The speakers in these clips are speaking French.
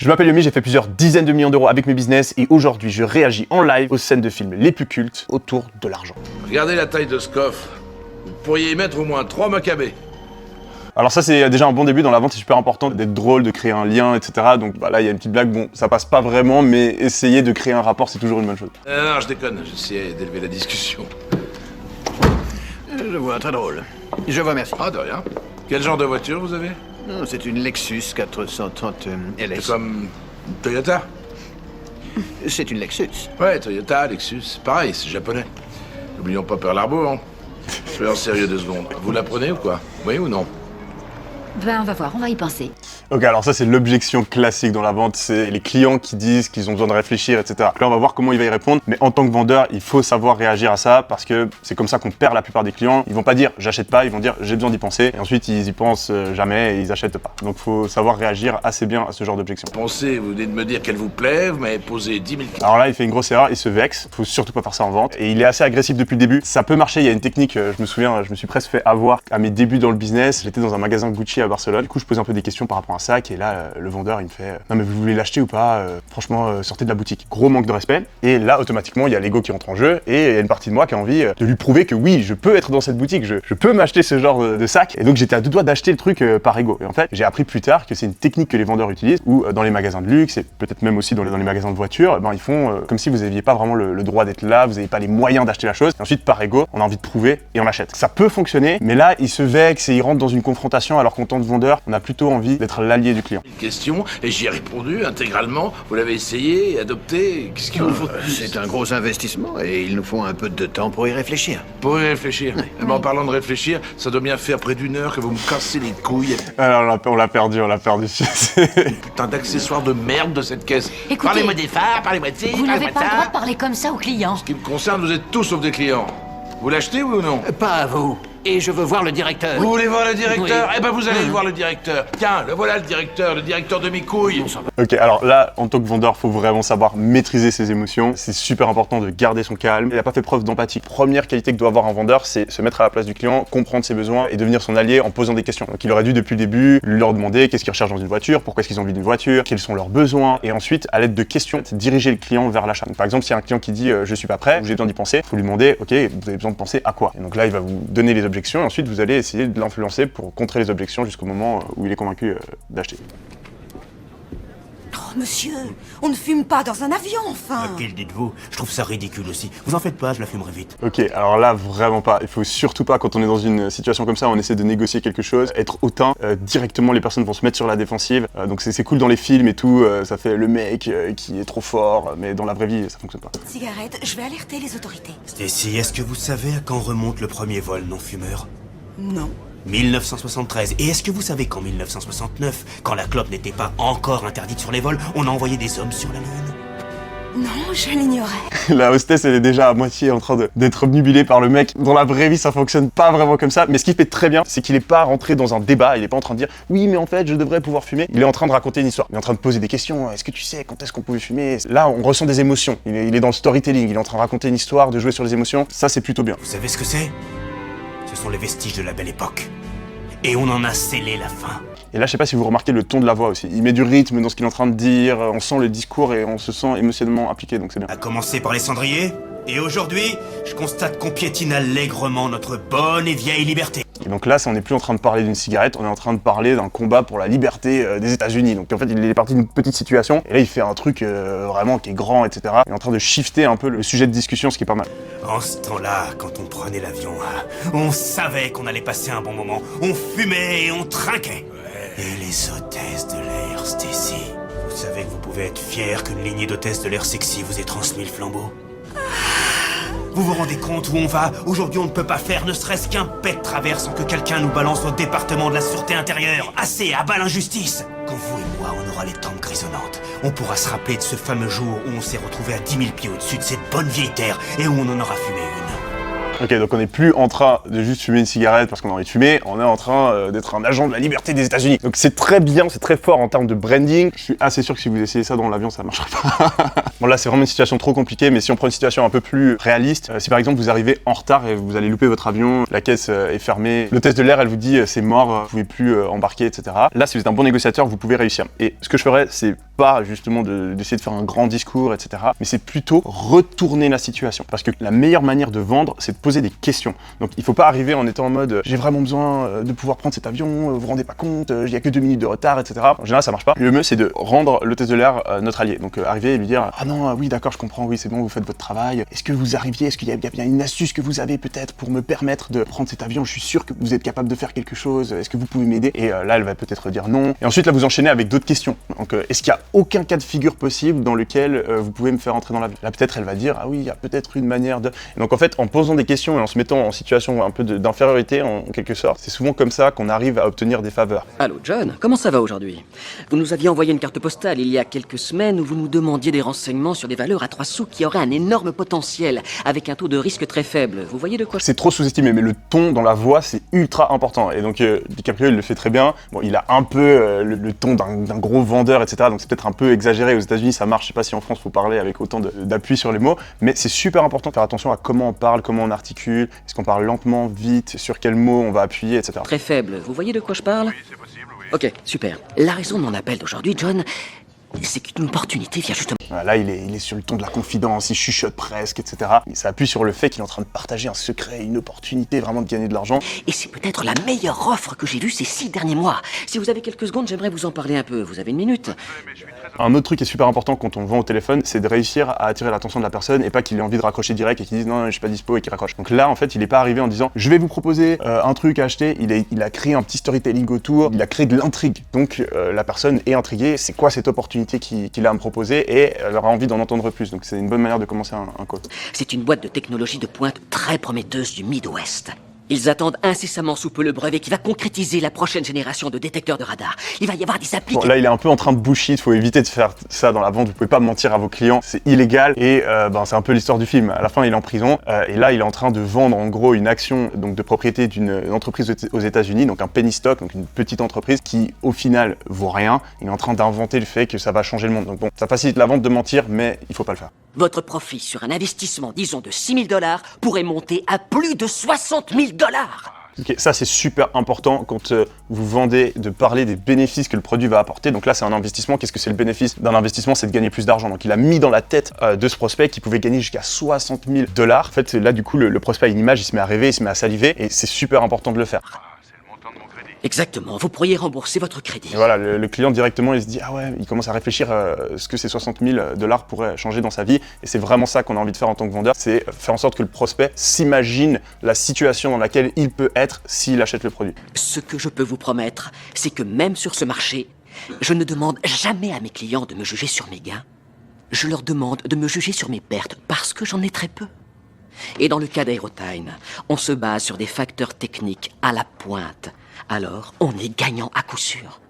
Je m'appelle Yomi, j'ai fait plusieurs dizaines de millions d'euros avec mes business et aujourd'hui je réagis en live aux scènes de films les plus cultes autour de l'argent. Regardez la taille de ce coffre. Vous pourriez y mettre au moins 3 macabées. Alors ça c'est déjà un bon début, dans la vente c'est super important d'être drôle, de créer un lien, etc. Donc bah, là il y a une petite blague, bon ça passe pas vraiment, mais essayer de créer un rapport c'est toujours une bonne chose. Non, je déconne, j'essayais d'élever la discussion. Je vois, très drôle. Je vous remercie. Ah, de rien. Quel genre de voiture vous avez? Non, c'est une Lexus 430 LS. C'est comme une Toyota? C'est une Lexus. Ouais, Toyota, Lexus, pareil, c'est japonais. N'oublions pas Pearl Harbor, hein. Soyons sérieux 2 secondes. Vous la prenez ou quoi? Oui ou non? Ben, on va voir, on va y penser. Ok, alors ça c'est l'objection classique dans la vente, c'est les clients qui disent qu'ils ont besoin de réfléchir, etc. Donc là on va voir comment il va y répondre, mais en tant que vendeur, il faut savoir réagir à ça parce que c'est comme ça qu'on perd la plupart des clients. Ils vont pas dire j'achète pas, ils vont dire j'ai besoin d'y penser, et ensuite ils y pensent jamais et ils achètent pas. Donc faut savoir réagir assez bien à ce genre d'objection. Pensez, vous venez de me dire qu'elle vous plaît, vous m'avez posé 10 000 questions. Alors là il fait une grosse erreur, il se vexe, faut surtout pas faire ça en vente, et il est assez agressif depuis le début. Ça peut marcher, il y a une technique, je me souviens, je me suis presque fait avoir à mes débuts dans le business. J'étais dans un magasin Gucci à Barcelone, du coup je posais un peu des questions par rapport à un sac, et là le vendeur il me fait non mais vous voulez l'acheter ou pas, franchement sortez de la boutique. Gros manque de respect, et là automatiquement il y a l'ego qui entre en jeu et il y a une partie de moi qui a envie de lui prouver que oui je peux être dans cette boutique, je peux m'acheter ce genre de sac, et donc j'étais à 2 doigts d'acheter le truc par ego. Et en fait j'ai appris plus tard que c'est une technique que les vendeurs utilisent, ou dans les magasins de luxe et peut-être même aussi dans les magasins de voitures, ben, ils font comme si vous n'aviez pas vraiment le droit d'être là, vous n'avez pas les moyens d'acheter la chose, et ensuite par ego on a envie de prouver et on achète. Ça peut fonctionner, mais là il se vexe et il rentre dans une confrontation, alors qu'en tant que vendeur on a plutôt envie d'être l'allié du client. Question, et j'y ai répondu intégralement. Vous l'avez essayé, adopté, qu'est-ce qu'il vous faut? C'est un gros investissement et il nous faut un peu de temps pour y réfléchir. Pour y réfléchir. Eh ben, en parlant de réfléchir, ça doit bien faire près d'1 heure que vous me cassez les couilles. Alors on l'a perdu. Putain d'accessoires de merde de cette caisse. Écoutez, Parlez-moi des phares, parlez-moi de ci, Vous n'avez parlez-moi pas de le ça. droit de parler comme ça aux clients. Ce qui me concerne, vous êtes tous sauf des clients. Vous l'achetez, oui ou non? Pas à vous. Et je veux voir le directeur. Vous voulez voir le directeur? Oui. Eh ben vous allez voir le directeur. Tiens, le voilà le directeur de mes couilles. Ok, alors là, en tant que vendeur, faut vraiment savoir maîtriser ses émotions. C'est super important de garder son calme. Il n'a pas fait preuve d'empathie. Première qualité que doit avoir un vendeur, c'est se mettre à la place du client, comprendre ses besoins et devenir son allié en posant des questions. Donc il aurait dû depuis le début leur demander qu'est-ce qu'ils recherchent dans une voiture, pourquoi est-ce qu'ils ont envie d'une voiture, quels sont leurs besoins, et ensuite, à l'aide de questions, diriger le client vers l'achat. Par exemple, s'il y a un client qui dit je suis pas prêt, ou j'ai besoin d'y penser, faut lui demander ok, vous avez besoin de penser à quoi. Et donc là, il va vous donner les objections et ensuite vous allez essayer de l'influencer pour contrer les objections jusqu'au moment où il est convaincu d'acheter. Oh, monsieur, on ne fume pas dans un avion, enfin. Qu'il dites-vous? Je trouve ça ridicule aussi. Vous en faites pas, je la fumerai vite. Ok, alors là, vraiment pas. Il faut surtout pas, quand on est dans une situation comme ça, on essaie de négocier quelque chose, être hautain. Directement, les personnes vont se mettre sur la défensive. Donc c'est cool dans les films et tout, ça fait le mec qui est trop fort, mais dans la vraie vie, ça fonctionne pas. Cigarette, je vais alerter les autorités. Stacy, est-ce que vous savez à quand remonte le premier vol non-fumeur? Non. 1973. Et est-ce que vous savez qu'en 1969, quand la clope n'était pas encore interdite sur les vols, on a envoyé des hommes sur la Lune? Non, je l'ignorais. La hostess, elle est déjà à moitié en train d'être obnubilée par le mec. Dans la vraie vie, ça fonctionne pas vraiment comme ça. Mais ce qu'il fait très bien, c'est qu'il est pas rentré dans un débat. Il est pas en train de dire oui, mais en fait, je devrais pouvoir fumer. Il est en train de raconter une histoire. Il est en train de poser des questions. Est-ce que tu sais quand est-ce qu'on pouvait fumer? Là, on ressent des émotions. Il est dans le storytelling. Il est en train de raconter une histoire, de jouer sur les émotions. Ça, c'est plutôt bien. Vous savez ce que c'est? Ce sont les vestiges de la belle époque. Et on en a scellé la fin. Et là, je sais pas si vous remarquez le ton de la voix aussi. Il met du rythme dans ce qu'il est en train de dire. On sent le discours et on se sent émotionnellement impliqué. Donc c'est bien. À commencer par les cendriers. Et aujourd'hui, je constate qu'on piétine allègrement notre bonne et vieille liberté. Et donc là, on n'est plus en train de parler d'une cigarette, on est en train de parler d'un combat pour la liberté des États-Unis. Donc en fait, il est parti d'une petite situation, et là, il fait un truc vraiment qui est grand, etc. Il est en train de shifter un peu le sujet de discussion, ce qui est pas mal. En ce temps-là, quand on prenait l'avion, on savait qu'on allait passer un bon moment. On fumait et on trinquait. Et les hôtesses de l'air, Stacy. Vous savez que vous pouvez être fier qu'une lignée d'hôtesses de l'air sexy vous ait transmis le flambeau? Vous vous rendez compte où on va? Aujourd'hui, on ne peut pas faire ne serait-ce qu'un pet de travers sans que quelqu'un nous balance au département de la sûreté intérieure. Assez, à bas l'injustice! Quand vous et moi, on aura les tempes grisonnantes, on pourra se rappeler de ce fameux jour où on s'est retrouvé à 10 000 pieds au-dessus de cette bonne vieille terre et où on en aura fumé une. Ok, donc on n'est plus en train de juste fumer une cigarette parce qu'on a envie de fumer, on est en train d'être un agent de la liberté des États-Unis. Donc c'est très bien, c'est très fort en termes de branding. Je suis assez sûr que si vous essayez ça dans l'avion, ça marchera pas. Bon là, c'est vraiment une situation trop compliquée, mais si on prend une situation un peu plus réaliste, si par exemple vous arrivez en retard et vous allez louper votre avion, la caisse est fermée, l'hôtesse de l'air elle vous dit c'est mort, vous pouvez plus embarquer, etc. Là, si vous êtes un bon négociateur, vous pouvez réussir. Et ce que je ferais, c'est pas justement d'essayer de faire un grand discours, etc. Mais c'est plutôt retourner la situation. Parce que la meilleure manière de vendre, c'est de poser des questions. Donc il faut pas arriver en étant en mode j'ai vraiment besoin de pouvoir prendre cet avion, vous vous rendez pas compte, il y a que 2 minutes de retard, etc. En général, ça marche pas. Le mieux, c'est de rendre l'hôtesse de l'air notre allié. Donc arriver et lui dire ah non, oui, d'accord, je comprends, oui, c'est bon, vous faites votre travail. Est-ce que vous arriviez, est-ce qu'il y a bien une astuce que vous avez peut-être pour me permettre de prendre cet avion? Je suis sûr que vous êtes capable de faire quelque chose. Est-ce que vous pouvez m'aider? Et là, elle va peut-être dire non. Et ensuite, là, vous enchaînez avec d'autres questions. Donc, est-ce qu'il y a aucun cas de figure possible dans lequel vous pouvez me faire entrer dans l'avion? Là, peut-être, elle va dire ah oui, il y a peut-être une manière de. Et donc, en fait, en posant des questions et en se mettant en situation un peu d'infériorité, en quelque sorte, c'est souvent comme ça qu'on arrive à obtenir des faveurs. Allô, John, comment ça va aujourd'hui? Vous nous aviez envoyé une carte postale il y a quelques semaines où vous nous demandiez des renseignements sur des valeurs à 3 sous qui auraient un énorme potentiel, avec un taux de risque très faible. Vous voyez de quoi je... C'est trop sous-estimé, mais le ton dans la voix, c'est ultra important. Et donc, DiCaprio, il le fait très bien. Bon, il a un peu le ton d'un gros vendeur, etc. Donc, c'est peut-être un peu exagéré. Aux États-Unis, ça marche. Je sais pas si en France, faut parler avec autant d'appui sur les mots. Mais c'est super important de faire attention à comment on parle, comment on articule. Est-ce qu'on parle lentement, vite, sur quels mots on va appuyer, etc. Très faible. Vous voyez de quoi je parle? Oui, c'est possible, oui. Ok, super. La raison de mon appel d'aujourd'hui, John, c'est qu'une opportunité vient justement... Là, il est sur le ton de la confidence, il chuchote presque, etc. Et ça appuie sur le fait qu'il est en train de partager un secret, une opportunité vraiment de gagner de l'argent. Et c'est peut-être la meilleure offre que j'ai vue ces 6 derniers mois. Si vous avez quelques secondes, j'aimerais vous en parler un peu. Vous avez une minute? Un autre truc qui est super important quand on vend au téléphone, c'est de réussir à attirer l'attention de la personne et pas qu'il ait envie de raccrocher direct et qu'il dise non, je suis pas dispo et qu'il raccroche. Donc là, en fait, il est pas arrivé en disant je vais vous proposer un truc à acheter. Il a créé un petit storytelling autour, il a créé de l'intrigue. Donc la personne est intriguée, c'est quoi cette opportunité qu'il a à me proposer et elle aura envie d'en entendre plus. Donc c'est une bonne manière de commencer un call. C'est une boîte de technologie de pointe très prometteuse du Midwest. Ils attendent incessamment sous peu le brevet qui va concrétiser la prochaine génération de détecteurs de radar. Il va y avoir des applications... Bon, là, il est un peu en train de bullshit, faut éviter de faire ça dans la vente, vous pouvez pas mentir à vos clients, c'est illégal et c'est un peu l'histoire du film. À la fin, il est en prison et là, il est en train de vendre en gros une action donc, de propriété d'une entreprise aux États-Unis, donc un penny stock, donc une petite entreprise qui au final vaut rien. Il est en train d'inventer le fait que ça va changer le monde. Donc bon, ça facilite la vente de mentir, mais il faut pas le faire. Votre profit sur un investissement, disons de $6 000, pourrait monter à plus de $60 000. Okay, ça c'est super important quand vous vendez, de parler des bénéfices que le produit va apporter. Donc là c'est un investissement, qu'est-ce que c'est le bénéfice d'un investissement? C'est de gagner plus d'argent. Donc il a mis dans la tête de ce prospect qu'il pouvait gagner jusqu'à $60 000. En fait là du coup le prospect a une image, il se met à rêver, il se met à saliver et c'est super important de le faire. Exactement, vous pourriez rembourser votre crédit. Et voilà, le client directement il se dit ah ouais, il commence à réfléchir ce que ces $60 000 pourraient changer dans sa vie et c'est vraiment ça qu'on a envie de faire en tant que vendeur, c'est faire en sorte que le prospect s'imagine la situation dans laquelle il peut être s'il achète le produit. Ce que je peux vous promettre, c'est que même sur ce marché, je ne demande jamais à mes clients de me juger sur mes gains. Je leur demande de me juger sur mes pertes parce que j'en ai très peu. Et dans le cas d'Aerotime, on se base sur des facteurs techniques à la pointe. Alors, on est gagnant à coup sûr.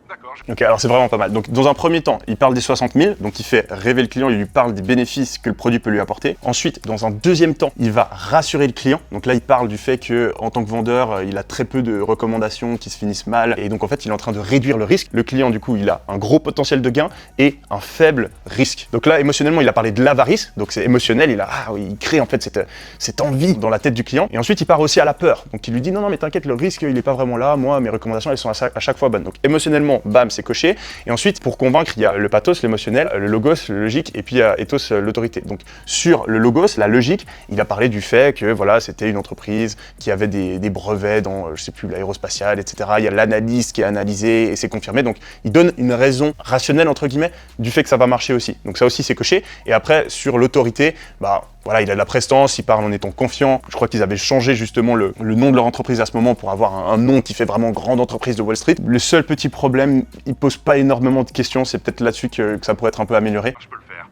Ok, alors c'est vraiment pas mal. Donc dans un premier temps, il parle des 60 000, donc il fait rêver le client, il lui parle des bénéfices que le produit peut lui apporter. Ensuite, dans un deuxième temps, il va rassurer le client. Donc là, il parle du fait que en tant que vendeur, il a très peu de recommandations qui se finissent mal. Et donc en fait, il est en train de réduire le risque. Le client, du coup, il a un gros potentiel de gain et un faible risque. Donc là, émotionnellement, il a parlé de l'avarice. Donc c'est émotionnel, il crée en fait cette envie dans la tête du client. Et ensuite, il part aussi à la peur. Donc il lui dit non, mais t'inquiète, le risque, il est pas vraiment là. Moi, mes recommandations, elles sont à chaque fois bonnes. Donc émotionnellement, bam, c'est coché. Et ensuite, pour convaincre, il y a le pathos, l'émotionnel, le logos, le logique, et puis il y a ethos, l'autorité. Donc sur le logos, la logique, il a parlé du fait que voilà, c'était une entreprise qui avait des brevets dans, je sais plus, l'aérospatiale, etc. Il y a l'analyse qui est analysée et c'est confirmé. Donc il donne une raison rationnelle, entre guillemets, du fait que ça va marcher aussi. Donc ça aussi, c'est coché. Et après, sur l'autorité, voilà, il a de la prestance, il parle en étant confiant. Je crois qu'ils avaient changé justement le nom de leur entreprise à ce moment pour avoir un nom qui fait vraiment grande entreprise de Wall Street. Le seul petit problème, il pose pas énormément de questions, c'est peut-être là-dessus que ça pourrait être un peu amélioré. Je peux le faire.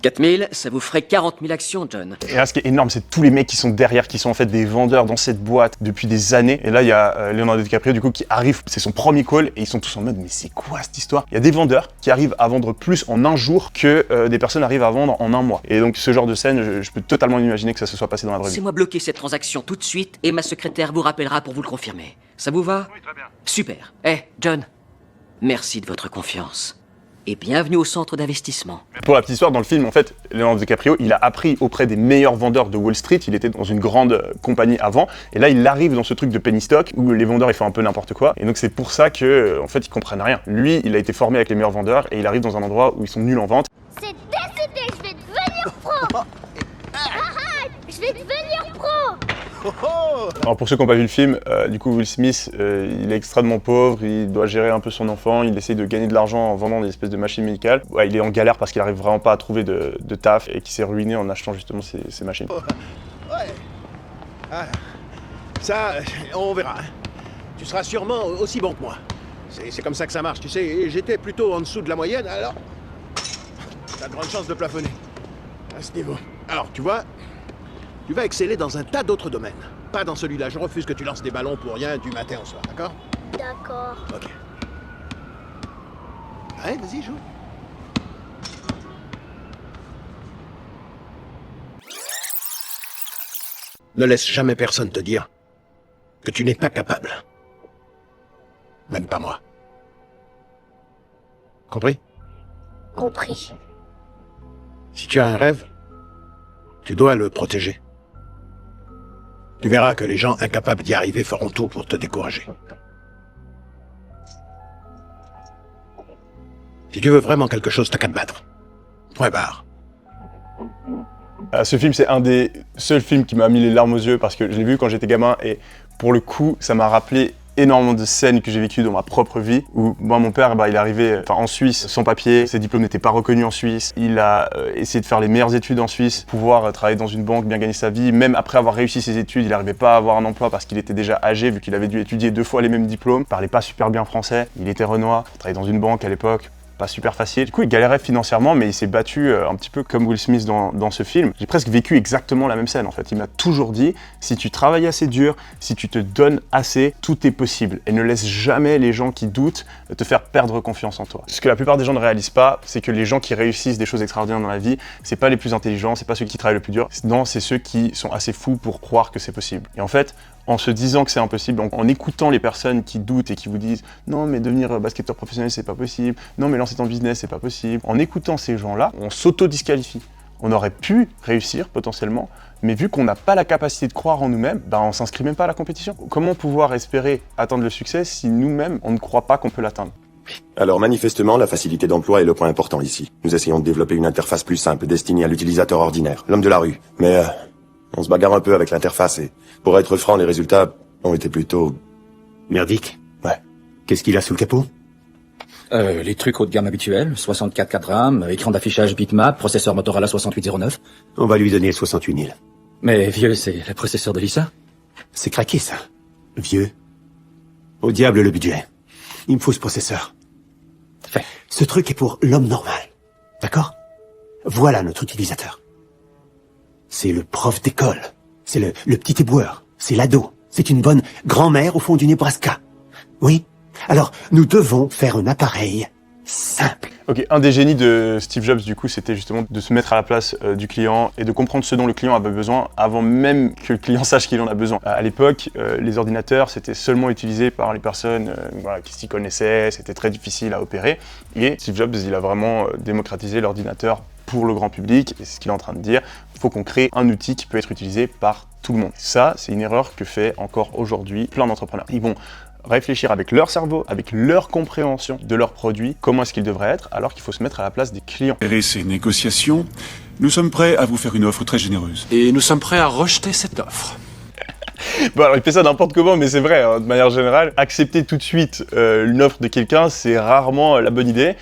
4 000, ça vous ferait 40 000 actions, John. Et là, ce qui est énorme, c'est tous les mecs qui sont derrière, qui sont en fait des vendeurs dans cette boîte depuis des années. Et là, il y a Leonardo DiCaprio, du coup, qui arrive, c'est son premier call, et ils sont tous en mode, mais c'est quoi cette histoire? Il y a des vendeurs qui arrivent à vendre plus en un jour que des personnes arrivent à vendre en un mois. Et donc, ce genre de scène, je peux totalement imaginer que ça se soit passé dans la vraie vie. Laissez-moi bloquer cette transaction tout de suite, et ma secrétaire vous rappellera pour vous le confirmer. Ça vous va? Oui, très bien. Super. John, merci de votre confiance. Et bienvenue au centre d'investissement. Pour la petite histoire, dans le film, en fait, Leonardo DiCaprio, il a appris auprès des meilleurs vendeurs de Wall Street. Il était dans une grande compagnie avant. Et là, il arrive dans ce truc de penny stock où les vendeurs, ils font un peu n'importe quoi. Et donc, c'est pour ça que, en fait, ils comprennent rien. Lui, il a été formé avec les meilleurs vendeurs et il arrive dans un endroit où ils sont nuls en vente. C'est décidé, je vais devenir pro. Arrête, je vais devenir pro. Alors pour ceux qui n'ont pas vu le film, du coup Will Smith, il est extrêmement pauvre, il doit gérer un peu son enfant, il essaie de gagner de l'argent en vendant des espèces de machines médicales. Ouais, il est en galère parce qu'il arrive vraiment pas à trouver de taf et qu'il s'est ruiné en achetant justement ces machines. Ouais. Ah, ça, on verra. Tu seras sûrement aussi bon que moi. C'est comme ça que ça marche, tu sais. Et j'étais plutôt en dessous de la moyenne, alors... T'as de grandes chances de plafonner. À ce niveau. Alors, tu vois, tu vas exceller dans un tas d'autres domaines. Pas dans celui-là. Je refuse que tu lances des ballons pour rien du matin au soir, d'accord? D'accord. Ok. Ouais, vas-y, joue. Ne laisse jamais personne te dire que tu n'es pas capable. Même pas moi. Compris? Compris. Si tu as un rêve, tu dois le protéger. Tu verras que les gens incapables d'y arriver feront tout pour te décourager. Si tu veux vraiment quelque chose, t'as qu'à te battre. Point barre. Ce film, c'est un des seuls films qui m'a mis les larmes aux yeux parce que je l'ai vu quand j'étais gamin et pour le coup, ça m'a rappelé énormément de scènes que j'ai vécues dans ma propre vie où moi, mon père, il est arrivé en Suisse sans papier, ses diplômes n'étaient pas reconnus en Suisse, il a essayé de faire les meilleures études en Suisse, pouvoir travailler dans une banque, bien gagner sa vie, même après avoir réussi ses études, il n'arrivait pas à avoir un emploi parce qu'il était déjà âgé vu qu'il avait dû étudier 2 fois les mêmes diplômes, il parlait pas super bien français, il était renois, il travaillait dans une banque à l'époque. Pas super facile. Du coup, il galérait financièrement, mais il s'est battu un petit peu comme Will Smith dans ce film. J'ai presque vécu exactement la même scène, en fait. Il m'a toujours dit, si tu travailles assez dur, si tu te donnes assez, tout est possible. Et ne laisse jamais les gens qui doutent te faire perdre confiance en toi. Ce que la plupart des gens ne réalisent pas, c'est que les gens qui réussissent des choses extraordinaires dans la vie, c'est pas les plus intelligents, c'est pas ceux qui travaillent le plus dur. Non, c'est ceux qui sont assez fous pour croire que c'est possible. Et en fait, en se disant que c'est impossible, en écoutant les personnes qui doutent et qui vous disent « Non, mais devenir basketteur professionnel, c'est pas possible. Non, mais lancer ton business, c'est pas possible. » En écoutant ces gens-là, on s'auto-disqualifie. On aurait pu réussir potentiellement, mais vu qu'on n'a pas la capacité de croire en nous-mêmes, on s'inscrit même pas à la compétition. Comment pouvoir espérer atteindre le succès si nous-mêmes, on ne croit pas qu'on peut l'atteindre? Alors manifestement, la facilité d'emploi est le point important ici. Nous essayons de développer une interface plus simple, destinée à l'utilisateur ordinaire, l'homme de la rue. Mais on se bagarre un peu avec l'interface et, pour être franc, les résultats ont été plutôt... Merdique. Ouais. Qu'est-ce qu'il a sous le capot? Les trucs haut de gamme habituels, 64 4 RAM, écran d'affichage bitmap, processeur Motorola 6809. On va lui donner 68 000. Mais vieux, c'est le processeur de Lisa. C'est craqué, ça. Vieux. Au diable le budget. Il me faut ce processeur. Fait. Ce truc est pour l'homme normal. D'accord? Voilà notre utilisateur. C'est le prof d'école. C'est le petit éboueur. C'est l'ado. C'est une bonne grand-mère au fond du Nebraska. Oui? Alors, nous devons faire un appareil simple. Ok, un des génies de Steve Jobs, du coup, c'était justement de se mettre à la place du client et de comprendre ce dont le client avait besoin avant même que le client sache qu'il en a besoin. À l'époque, les ordinateurs, c'était seulement utilisé par les personnes qui s'y connaissaient, c'était très difficile à opérer. Et Steve Jobs, il a vraiment démocratisé l'ordinateur pour le grand public, et c'est ce qu'il est en train de dire. Il faut qu'on crée un outil qui peut être utilisé par tout le monde. Ça, c'est une erreur que fait encore aujourd'hui plein d'entrepreneurs. Ils vont réfléchir avec leur cerveau, avec leur compréhension de leur produit, comment est-ce qu'il devrait être, alors qu'il faut se mettre à la place des clients. Et ces négociations, nous sommes prêts à vous faire une offre très généreuse. Et nous sommes prêts à rejeter cette offre. Bon, alors il fait ça n'importe comment, mais c'est vrai, de manière générale, accepter tout de suite une offre de quelqu'un, c'est rarement la bonne idée,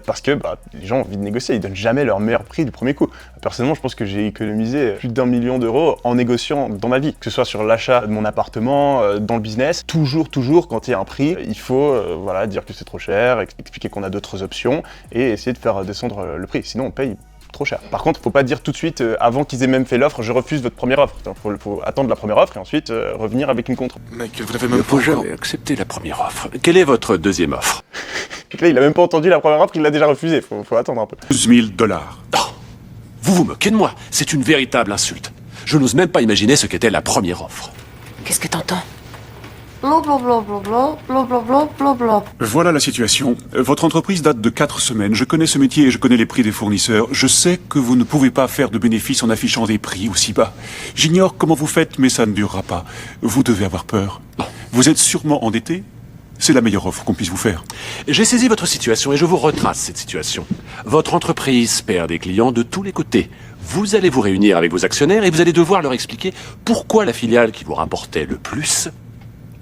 parce que les gens ont envie de négocier, ils donnent jamais leur meilleur prix du premier coup. Personnellement, je pense que j'ai économisé plus d'1 million d'euros en négociant dans ma vie, que ce soit sur l'achat de mon appartement, dans le business. Toujours, quand il y a un prix, il faut dire que c'est trop cher, expliquer qu'on a d'autres options, et essayer de faire descendre le prix. Sinon, on paye trop cher. Par contre, faut pas dire tout de suite, avant qu'ils aient même fait l'offre, je refuse votre première offre. Faut attendre la première offre et ensuite revenir avec une contre. Mec, vous n'avez même pas jamais accepté la première offre. Quelle est votre deuxième offre? Là, il a même pas entendu la première offre, il l'a déjà refusée. Faut attendre un peu. 12 000 $. Oh, vous vous moquez de moi. C'est une véritable insulte. Je n'ose même pas imaginer ce qu'était la première offre. Qu'est-ce que t'entends? Blablabla. Voilà la situation. Votre entreprise date de 4 semaines. Je connais ce métier et je connais les prix des fournisseurs. Je sais que vous ne pouvez pas faire de bénéfices en affichant des prix aussi bas. J'ignore comment vous faites, mais ça ne durera pas. Vous devez avoir peur. Vous êtes sûrement endetté. C'est la meilleure offre qu'on puisse vous faire. J'ai saisi votre situation et je vous retrace cette situation. Votre entreprise perd des clients de tous les côtés. Vous allez vous réunir avec vos actionnaires et vous allez devoir leur expliquer pourquoi la filiale qui vous rapportait le plus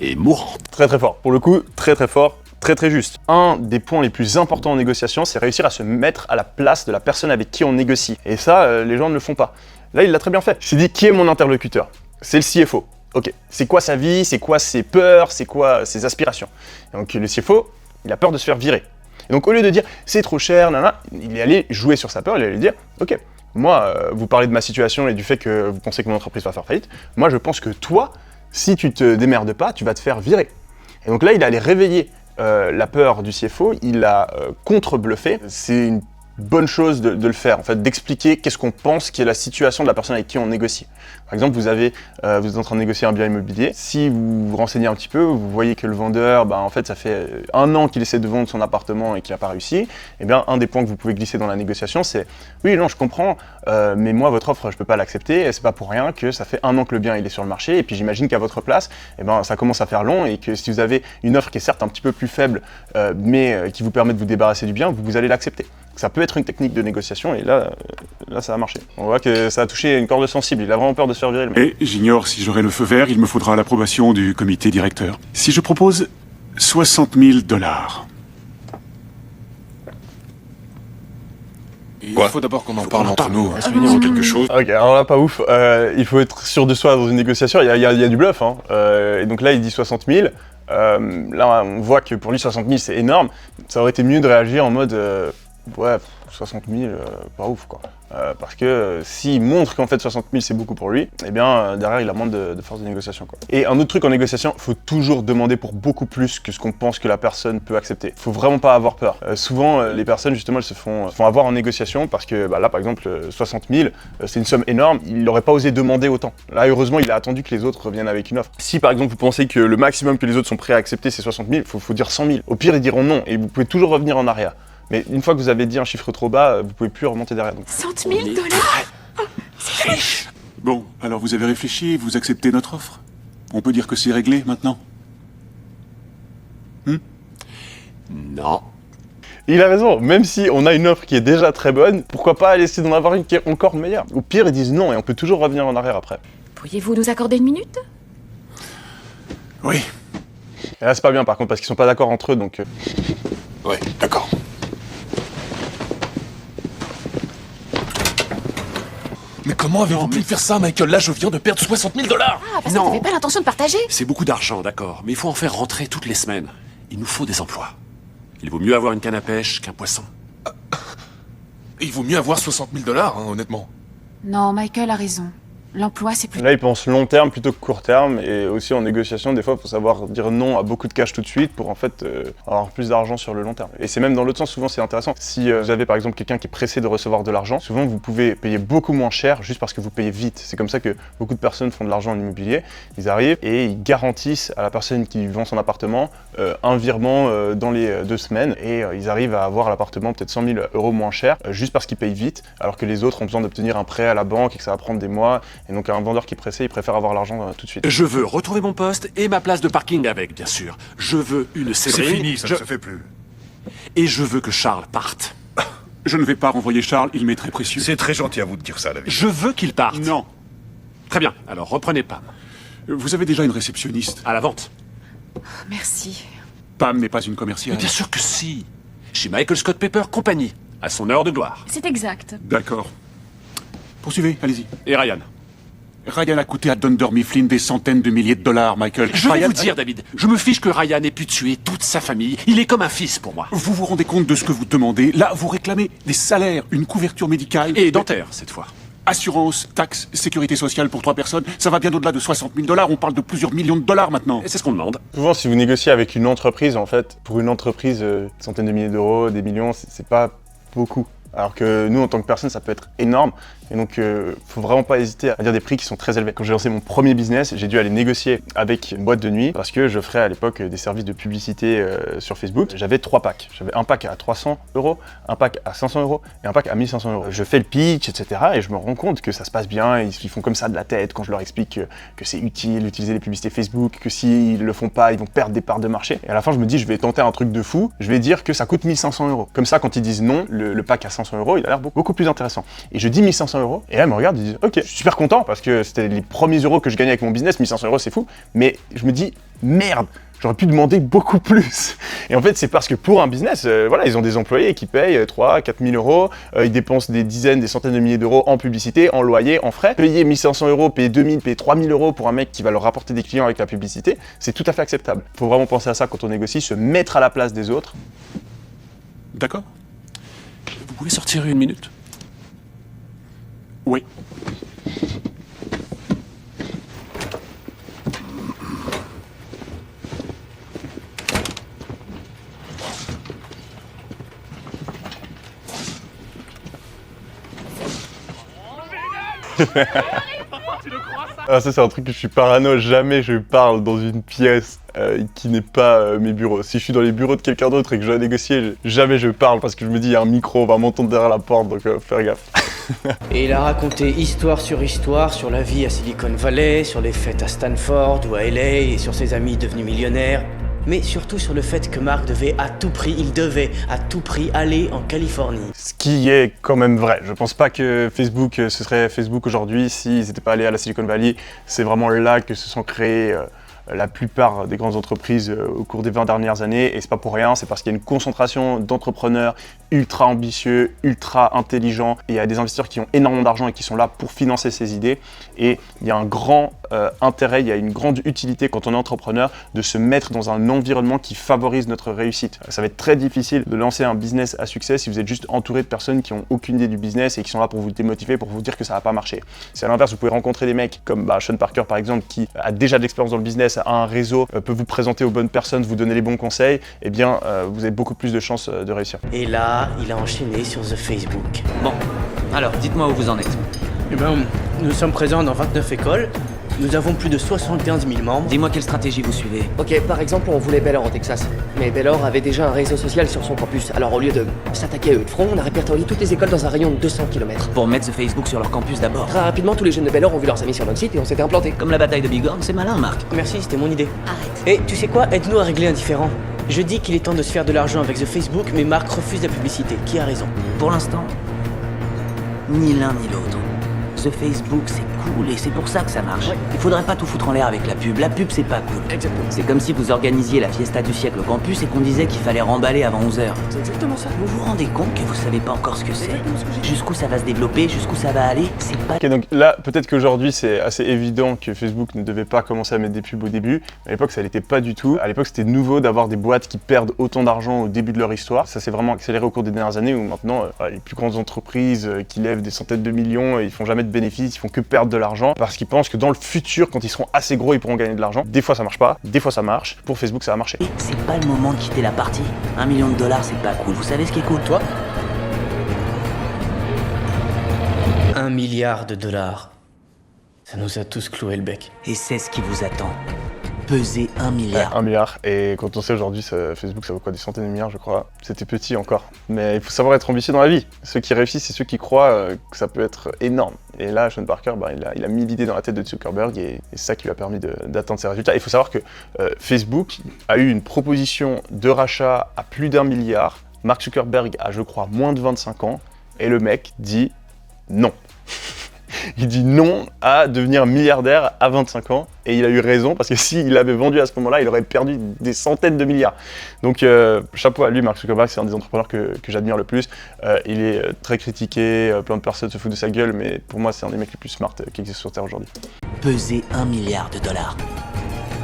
est mourante. Très très fort. Pour le coup, très très fort. Très très juste. Un des points les plus importants en négociation, c'est réussir à se mettre à la place de la personne avec qui on négocie. Et ça, les gens ne le font pas. Là, il l'a très bien fait. Il s'est dit, qui est mon interlocuteur? C'est le CFO. Ok, c'est quoi sa vie, c'est quoi ses peurs, c'est quoi ses aspirations? Et donc le CFO, il a peur de se faire virer. Et donc au lieu de dire c'est trop cher, nanana, il est allé jouer sur sa peur, il est allé dire ok, moi vous parlez de ma situation et du fait que vous pensez que mon entreprise va faire faillite, moi je pense que toi, si tu te démerdes pas, tu vas te faire virer. Et donc là il est allé réveiller la peur du CFO, il l'a contre-bluffé, c'est une bonne chose de le faire, en fait, d'expliquer qu'est-ce qu'on pense qui est la situation de la personne avec qui on négocie. Par exemple, vous êtes en train de négocier un bien immobilier, si vous vous renseignez un petit peu, vous voyez que le vendeur, en fait, ça fait 1 an qu'il essaie de vendre son appartement et qu'il n'a pas réussi, eh bien, un des points que vous pouvez glisser dans la négociation, c'est « Oui, non, je comprends, mais moi, votre offre, je peux pas l'accepter, et c'est pas pour rien que ça fait 1 an que le bien il est sur le marché, et puis j'imagine qu'à votre place, eh ben, ça commence à faire long, et que si vous avez une offre qui est certes un petit peu plus faible, mais qui vous permet de vous débarrasser du bien, vous allez l'accepter. » Ça peut être une technique de négociation, et là, ça a marché. On voit que ça a touché une corde sensible, il a vraiment peur de se faire virer le mec. Et j'ignore si j'aurai le feu vert, il me faudra l'approbation du comité directeur. Si je propose 60 000 $. Il faut d'abord qu'on en parle entre nous. Quelque chose. Ok, alors là, pas ouf. Il faut être sûr de soi dans une négociation, il y a du bluff. Hein. Et donc là, il dit 60 000. Là, on voit que pour lui, 60 000, c'est énorme. Ça aurait été mieux de réagir en mode... ouais, 60 000, pas ouf quoi. Parce que s'il montre qu'en fait 60 000 c'est beaucoup pour lui, eh bien derrière il a moins de force de négociation quoi. Et un autre truc en négociation, il faut toujours demander pour beaucoup plus que ce qu'on pense que la personne peut accepter. Faut vraiment pas avoir peur. Souvent les personnes justement elles se font avoir en négociation parce que là par exemple 60 000 c'est une somme énorme, il n'aurait pas osé demander autant. Là heureusement il a attendu que les autres reviennent avec une offre. Si par exemple vous pensez que le maximum que les autres sont prêts à accepter c'est 60 000, faut dire 100 000. Au pire ils diront non et vous pouvez toujours revenir en arrière. Mais une fois que vous avez dit un chiffre trop bas, vous pouvez plus remonter derrière. Donc. 100 000 $. C'est riche. Bon, alors vous avez réfléchi et vous acceptez notre offre? On peut dire que c'est réglé maintenant? Non. Il a raison, même si on a une offre qui est déjà très bonne, pourquoi pas essayer d'en avoir une qui est encore meilleure? Au pire, ils disent non et on peut toujours revenir en arrière après. Pourriez-vous nous accorder 1 minute? Oui. Et là, c'est pas bien par contre, parce qu'ils sont pas d'accord entre eux, donc... Ouais, d'accord. Mais comment avez-vous pu faire ça, Michael? Là, je viens de perdre 60 000 $. Ah, parce que t'avais pas l'intention de partager? C'est beaucoup d'argent, d'accord, mais il faut en faire rentrer toutes les semaines. Il nous faut des emplois. Il vaut mieux avoir une canne à pêche qu'un poisson. Il vaut mieux avoir 60 000 $, hein, honnêtement. Non, Michael a raison. L'emploi, c'est plus... Là, ils pensent long terme plutôt que court terme, et aussi en négociation, des fois, il faut savoir dire non à beaucoup de cash tout de suite pour en fait avoir plus d'argent sur le long terme. Et c'est même dans l'autre sens, souvent c'est intéressant. Si vous avez par exemple quelqu'un qui est pressé de recevoir de l'argent, souvent vous pouvez payer beaucoup moins cher juste parce que vous payez vite. C'est comme ça que beaucoup de personnes font de l'argent en immobilier. Ils arrivent et ils garantissent à la personne qui vend son appartement un virement dans les 2 semaines, et ils arrivent à avoir l'appartement peut-être 100 000 € moins cher juste parce qu'ils payent vite, alors que les autres ont besoin d'obtenir un prêt à la banque et que ça va prendre des mois. Et donc un vendeur qui est pressé, il préfère avoir l'argent tout de suite. Je veux retrouver mon poste et ma place de parking avec, bien sûr. Je veux une Séverine. C'est fini, ça ne se fait plus. Et je veux que Charles parte. Je ne vais pas renvoyer Charles, il m'est très précieux. C'est très gentil à vous de dire ça, David. Je veux qu'il parte. Non. Très bien, alors reprenez Pam. Vous avez déjà une réceptionniste. À la vente. Merci. Pam n'est pas une commerciale. Mais bien sûr que si. Chez Michael Scott Pepper Company, à son heure de gloire. C'est exact. D'accord. Poursuivez, allez-y. Et Ryan. Ryan a coûté à Dunder Mifflin des centaines de milliers de dollars, Michael. Je vais Ryan... vous dire, David, je me fiche que Ryan ait pu tuer toute sa famille. Il est comme un fils pour moi. Vous vous rendez compte de ce que vous demandez? Là, vous réclamez des salaires, une couverture médicale... Et dentaire, cette fois. Assurance, taxes, sécurité sociale pour 3 personnes, ça va bien au-delà de 60 000 $, on parle de plusieurs millions de dollars maintenant. Et c'est ce qu'on demande. Souvent, si vous négociez avec une entreprise, en fait, pour une entreprise, centaines de milliers d'euros, des millions, c'est pas beaucoup. Alors que nous, en tant que personne, ça peut être énorme. Et donc, faut vraiment pas hésiter à dire des prix qui sont très élevés. Quand j'ai lancé mon premier business, j'ai dû aller négocier avec une boîte de nuit parce que je ferais à l'époque des services de publicité sur Facebook. J'avais 3 packs. J'avais un pack à 300 €, un pack à 500 € et un pack à 1500 €. Je fais le pitch, etc. et je me rends compte que ça se passe bien. Ils font comme ça de la tête quand je leur explique que c'est utile d'utiliser les publicités Facebook, que s'ils le font pas, ils vont perdre des parts de marché. Et à la fin, je me dis, je vais tenter un truc de fou. Je vais dire que ça coûte 1500 €. Comme ça, quand ils disent non, le pack à 500 €, il a l'air beaucoup plus intéressant. Et je dis 1500 €, et là, elle me regarde, ils disent ok, je suis super content parce que c'était les premiers euros que je gagnais avec mon business, 1500 €, c'est fou, mais je me dis merde, j'aurais pu demander beaucoup plus. Et en fait, c'est parce que pour un business, voilà, ils ont des employés qui payent 3 000, 4 000 €, ils dépensent des dizaines, des centaines de milliers d'euros en publicité, en loyer, en frais. Payer 1500 €, payer 2000, payer 3000 € pour un mec qui va leur rapporter des clients avec la publicité, c'est tout à fait acceptable. Faut vraiment penser à ça quand on négocie, se mettre à la place des autres. D'accord. Vous pouvez sortir 1 minute? Oui. Ah, ça c'est un truc que je suis parano, jamais je parle dans une pièce qui n'est pas mes bureaux. Si je suis dans les bureaux de quelqu'un d'autre et que je dois négocier, jamais je parle parce que je me dis il y a un micro, on va m'entendre derrière la porte, donc faire gaffe. Et il a raconté histoire sur la vie à Silicon Valley, sur les fêtes à Stanford ou à LA et sur ses amis devenus millionnaires. Mais surtout sur le fait que Mark devait à tout prix aller en Californie. Ce qui est quand même vrai. Je pense pas que Facebook, ce serait Facebook aujourd'hui s'ils n'étaient pas allés à la Silicon Valley. C'est vraiment là que se sont créés la plupart des grandes entreprises au cours des 20 dernières années. Et c'est pas pour rien, c'est parce qu'il y a une concentration d'entrepreneurs ultra ambitieux, ultra intelligents. Et il y a des investisseurs qui ont énormément d'argent et qui sont là pour financer ces idées. Et il y a un grand intérêt, il y a une grande utilité quand on est entrepreneur de se mettre dans un environnement qui favorise notre réussite. Ça va être très difficile de lancer un business à succès si vous êtes juste entouré de personnes qui n'ont aucune idée du business et qui sont là pour vous démotiver, pour vous dire que ça va pas marcher. Si à l'inverse, vous pouvez rencontrer des mecs comme Sean Parker par exemple, qui a déjà de l'expérience dans le business, a un réseau, peut vous présenter aux bonnes personnes, vous donner les bons conseils, eh bien vous avez beaucoup plus de chances de réussir. Et là, il a enchaîné sur The Facebook. Bon, alors dites-moi où vous en êtes. Eh ben, nous sommes présents dans 29 écoles. Nous avons plus de 75 000 membres. Dis-moi quelle stratégie vous suivez. Ok, par exemple, on voulait Baylor au Texas. Mais Baylor avait déjà un réseau social sur son campus. Alors au lieu de s'attaquer à eux de front, on a répertorié toutes les écoles dans un rayon de 200 km. Pour mettre The Facebook sur leur campus d'abord. Très rapidement, tous les jeunes de Baylor ont vu leurs amis sur notre site et on s'était implantés. Comme la bataille de Bighorn, c'est malin, Marc. Merci, c'était mon idée. Arrête. Et tu sais quoi, aide-nous à régler un différend. Je dis qu'il est temps de se faire de l'argent avec The Facebook, mais Marc refuse la publicité. Qui a raison? Pour l'instant, ni l'un ni l'autre. The Facebook, c'est cool et c'est pour ça que ça marche. Ouais. Il faudrait pas tout foutre en l'air avec la pub. La pub, c'est pas cool. Exactement. C'est comme si vous organisiez la fiesta du siècle au campus et qu'on disait qu'il fallait remballer avant 11h. C'est exactement ça. Vous vous rendez compte que vous savez pas encore ce que c'est? Jusqu'où ça va se développer, jusqu'où ça va aller, c'est pas... Ok, donc là, peut-être qu'aujourd'hui, c'est assez évident que Facebook ne devait pas commencer à mettre des pubs au début. À l'époque, ça l'était pas du tout. À l'époque, c'était nouveau d'avoir des boîtes qui perdent autant d'argent au début de leur histoire. Ça s'est vraiment accéléré au cours des dernières années où maintenant, les plus grandes entreprises qui lèvent des centaines de millions, ils font jamais de bénéfices, ils font que perdre de l'argent parce qu'ils pensent que dans le futur, quand ils seront assez gros, ils pourront gagner de l'argent. Des fois, ça marche pas. Des fois, ça marche. Pour Facebook, ça a marché. Et c'est pas le moment de quitter la partie. 1 million de $, c'est pas cool. Vous savez ce qui est cool, toi? 1 milliard de $. Ça nous a tous cloué le bec. Et c'est ce qui vous attend. Peser 1 milliard. Ouais, 1 milliard. Et quand on sait aujourd'hui, Facebook, ça vaut quoi, des centaines de milliards, je crois. C'était petit encore. Mais il faut savoir être ambitieux dans la vie. Ceux qui réussissent, c'est ceux qui croient que ça peut être énorme. Et là, Sean Parker, il a mis l'idée dans la tête de Zuckerberg et c'est ça qui lui a permis d'atteindre ses résultats. Il faut savoir que Facebook a eu une proposition de rachat à plus d'1 milliard. Mark Zuckerberg a, je crois, moins de 25 ans. Et le mec dit non. Il dit non à devenir milliardaire à 25 ans. Et il a eu raison, parce que s'il avait vendu à ce moment-là, il aurait perdu des centaines de milliards. Donc chapeau à lui, Mark Zuckerberg, c'est un des entrepreneurs que j'admire le plus. Il est très critiqué, plein de personnes se foutent de sa gueule, mais pour moi c'est un des mecs les plus smart qui existent sur Terre aujourd'hui. Peser $1 milliard.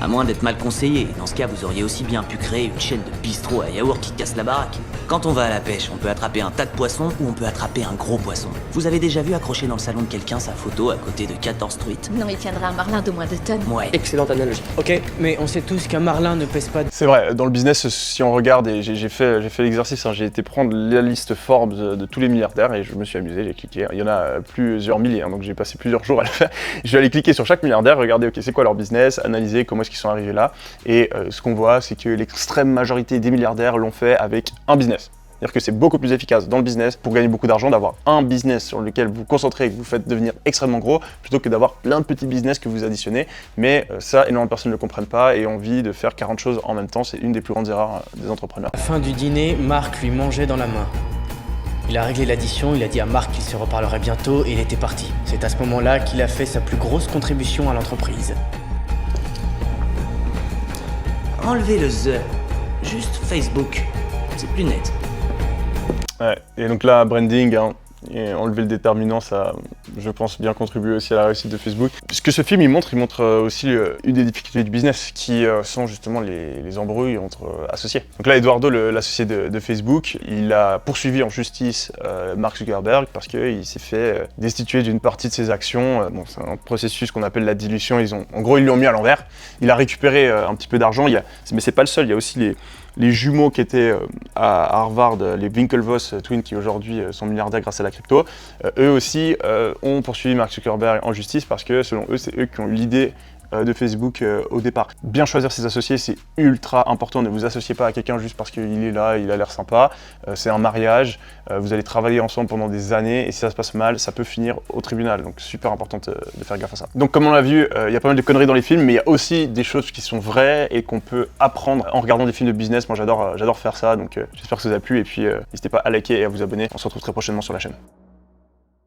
À moins d'être mal conseillé, dans ce cas vous auriez aussi bien pu créer une chaîne de bistrot à yaourt qui casse la baraque. Quand on va à la pêche, on peut attraper un tas de poissons ou on peut attraper un gros poisson. Vous avez déjà vu accrocher dans le salon de quelqu'un sa photo à côté de 14 truites? Non, il tiendra un marlin de moins de tonnes. Ouais. Excellente analogie. Ok, mais on sait tous qu'un marlin ne pèse pas... C'est vrai, dans le business, si on regarde, et j'ai fait l'exercice, hein, j'ai été prendre la liste Forbes de tous les milliardaires et je me suis amusé, j'ai cliqué. Il y en a plusieurs milliers, hein, donc j'ai passé plusieurs jours à le faire. Je vais aller cliquer sur chaque milliardaire, regarder ok, c'est quoi leur business, analyser comment est-ce qu'ils sont arrivés là. Et ce qu'on voit, c'est que l'extrême majorité des milliardaires l'ont fait avec un business. C'est-à-dire que c'est beaucoup plus efficace dans le business pour gagner beaucoup d'argent d'avoir un business sur lequel vous vous concentrez et que vous faites devenir extrêmement gros plutôt que d'avoir plein de petits business que vous additionnez. Mais ça, énormément de personnes ne le comprennent pas et ont envie de faire 40 choses en même temps. C'est une des plus grandes erreurs des entrepreneurs. À la fin du dîner, Marc lui mangeait dans la main. Il a réglé l'addition, il a dit à Marc qu'il se reparlerait bientôt et il était parti. C'est à ce moment-là qu'il a fait sa plus grosse contribution à l'entreprise. Enlevez le the. Juste Facebook. C'est plus net. Ouais, et donc là, branding, hein, et enlever le déterminant, ça, je pense, bien contribuer aussi à la réussite de Facebook. Ce que ce film il montre aussi une des difficultés du business, qui sont justement les embrouilles entre associés. Donc là, Eduardo, l'associé de Facebook, il a poursuivi en justice Mark Zuckerberg parce qu'il s'est fait destituer d'une partie de ses actions. Bon, c'est un processus qu'on appelle la dilution. En gros, ils lui ont mis à l'envers. Il a récupéré un petit peu d'argent, mais c'est pas le seul, il y a aussi les jumeaux qui étaient à Harvard, les Winklevoss Twins, qui aujourd'hui sont milliardaires grâce à la crypto, eux aussi ont poursuivi Mark Zuckerberg en justice parce que selon eux, c'est eux qui ont eu l'idée de Facebook au départ. Bien choisir ses associés, c'est ultra important. Ne vous associez pas à quelqu'un juste parce qu'il est là, il a l'air sympa. C'est un mariage, vous allez travailler ensemble pendant des années et si ça se passe mal, ça peut finir au tribunal. Donc super important de faire gaffe à ça. Donc comme on l'a vu, il y a pas mal de conneries dans les films, mais il y a aussi des choses qui sont vraies et qu'on peut apprendre en regardant des films de business. Moi j'adore faire ça, donc j'espère que ça vous a plu et puis n'hésitez pas à liker et à vous abonner. On se retrouve très prochainement sur la chaîne.